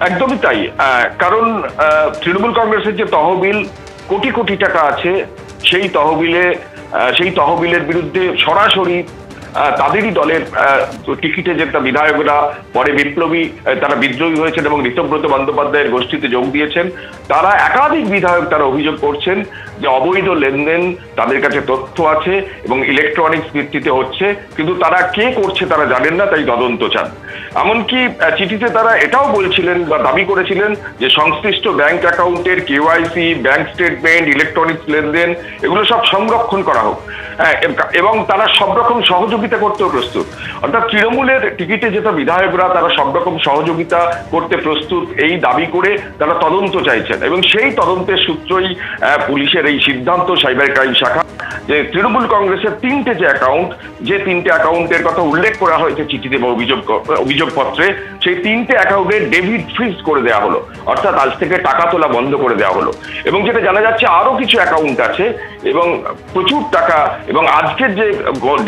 একদমই তাই। কারণ তৃণমূল কংগ্রেসের যে তহবিল কোটি কোটি টাকা আছে, সেই তহবিলের বিরুদ্ধে সরাসরি তাদেরই দলের টিকিটে যে বিধায়করা পরে তারা বিদ্রোহী হয়েছেন এবং ঋতব্রত বন্দ্যোপাধ্যায়ের গোষ্ঠীতে যোগ দিয়েছেন, তারা একাধিক বিধায়ক তারা অভিযোগ করছেন যে অবৈধ লেনদেন তাদের কাছে তথ্য আছে এবং ইলেকট্রনিক্স ভিত্তিতে হচ্ছে, কিন্তু তারা কে করছে তারা জানেন না, তাই তদন্ত চান। এমনকি চিঠিতে তারা এটাও বলছিলেন বা দাবি করেছিলেন যে সংশ্লিষ্ট ব্যাংক অ্যাকাউন্টের কেওয়াইসি, ব্যাংক স্টেটমেন্ট, ইলেকট্রনিক্স লেনদেন এগুলো সব সংরক্ষণ করা হোক, এবং তারা সব রকম সহযোগিতা করতেও প্রস্তুত। অর্থাৎ তৃণমূলের টিকিটে যেটা বিধায়করা তারা সব রকম সহযোগিতা করতে প্রস্তুত, এই দাবি করে তারা তদন্ত চাইছেন। এবং সেই তদন্তের সূত্রই পুলিশের এই সিদ্ধান্ত, সাইবার ক্রাইম শাখা, যে তৃণমূল কংগ্রেসের তিনটে অ্যাকাউন্টের কথা উল্লেখ করা হয়েছে চিঠিতে বা অভিযোগপত্রে, সেই তিনটে অ্যাকাউন্টে ডেবিট ফ্রিজ করে দেওয়া হলো, অর্থাৎ আজ থেকে টাকা তোলা বন্ধ করে দেওয়া হলো। এবং যেটা জানা যাচ্ছে আরো কিছু অ্যাকাউন্ট আছে এবং প্রচুর টাকা, এবং আজকের যে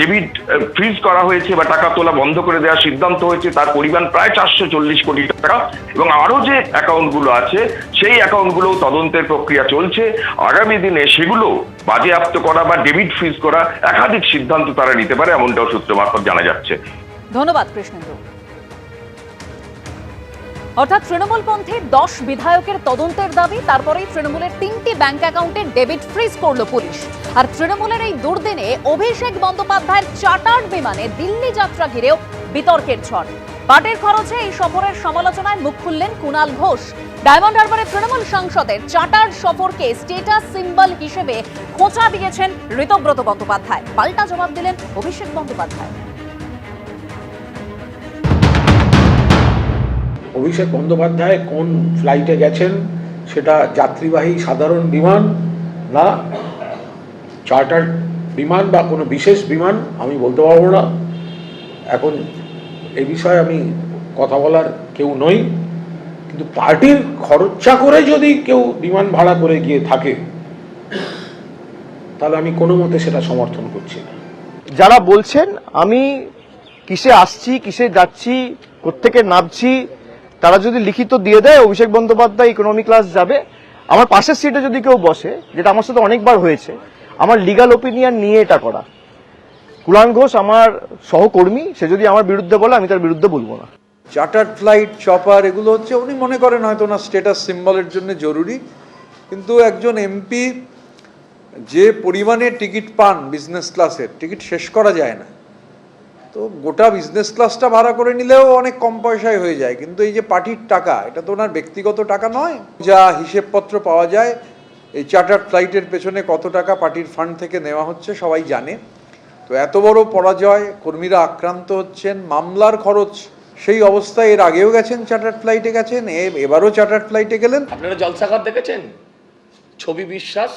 ডেবিট ফ্রিজ করা হয়েছে বা টাকা তোলা বন্ধ করে দেওয়ার সিদ্ধান্ত হয়েছে তার পরিমাণ প্রায় 440 কোটি টাকা। এবং আরো যে অ্যাকাউন্টগুলো আছে সেই অ্যাকাউন্টগুলো তদন্তের প্রক্রিয়া চলছে। আগামী দিনে সেগুলো বাজেয়াপ্ত করা বা ডেবিট ফ্রিজ করা একাধিক সিদ্ধান্ত তারা নিতে পারে, এমনটাও সূত্র মারফত জানা যাচ্ছে। ধন্যবাদ কৃষ্ণেন্দু। অর্থাৎ তৃণমূলপন্থী 10 বিধায়কের তদন্তের দাবি, তারপরেই তৃণমূলের 3টি ব্যাংক অ্যাকাউন্টে ডেবিট ফ্রিজ করল পুলিশ। আর তৃণমূলের এই দুর্দিনে অভিষেক বন্দ্যোপাধ্যায়ের চার্টার্ড বিমানে দিল্লি যাত্রা ঘিরেও বিতর্কের ঝড়। পার্টির খরচে এই সফরের সমালোচনায় মুখ খুললেন কুণাল ঘোষ। ডায়মন্ড হারবারে তৃণমূল সাংসদের চার্টার্ড সফরকে স্টেটাস সিম্বল হিসেবে খোঁচা দিয়েছেন ঋতব্রত বন্দ্যোপাধ্যায়। পাল্টা জবাব দিলেন অভিষেক বন্দ্যোপাধ্যায়। অভিষেক বন্দ্যোপাধ্যায় কোন ফ্লাইটে গেছেন, সেটা যাত্রীবাহী সাধারণ বিমান না চার্টার বিমান বা কোনো বিশেষ বিমান আমি বলতে পারবো না। এখন এই বিষয়ে আমি কথা বলার কেউ নই, কিন্তু পার্টির খরচা করে যদি কেউ বিমান ভাড়া করে গিয়ে থাকে তাহলে আমি কোনো মতে সেটা সমর্থন করছি না। যারা বলছেন আমি কিসে আসছি, কিসে যাচ্ছি, কোত্থেকে নামছি, তারা যদি লিখিত দিয়ে দেয় অভিষেক বন্দ্যোপাধ্যায় ইকোনমি ক্লাস যাবে, আমার পাশের সিটে যদি কেউ বসে, যেটা আমার সাথে অনেকবার হয়েছে, আমার লিগাল ওপিনিয়ন নিয়ে এটা করা। কুণাল ঘোষ আমার সহকর্মী, সে যদি আমার বিরুদ্ধে বলে আমি তার বিরুদ্ধে বলবো না। চার্টার্ড ফ্লাইট, চপার এগুলো হচ্ছে উনি মনে করেন হয়তো না স্ট্যাটাস সিম্বলের জন্য জরুরি, কিন্তু একজন এমপি যে পরিমাণে টিকিট পান বিজনেস ক্লাসের, টিকিট শেষ করা যায় না। তো গোটা বিজনেস ক্লাসটা ভাড়া করে নিলেও অনেক কম পয়সায় হয়ে যায়, কিন্তু এই যে পার্টির টাকা, এটা তো ওনার ব্যক্তিগত টাকা নয়। যা হিসেবপত্র পাওয়া যায় এই চার্টার্ড ফ্লাইটের পেছনে কত টাকা পার্টির ফান্ড থেকে নেওয়া হচ্ছে সবাই জানে। তো এত বড় পরাজয়, কর্মীরা আক্রান্ত হচ্ছেন, মামলার খরচ, সেই অবস্থায় এর আগেও গেছেন চার্টার্ড ফ্লাইটে গেছেন, এবারও চার্টার্ড ফ্লাইটে গেলেন। আপনারা জলসাঘর দেখেছেন? ছবি বিশ্বাস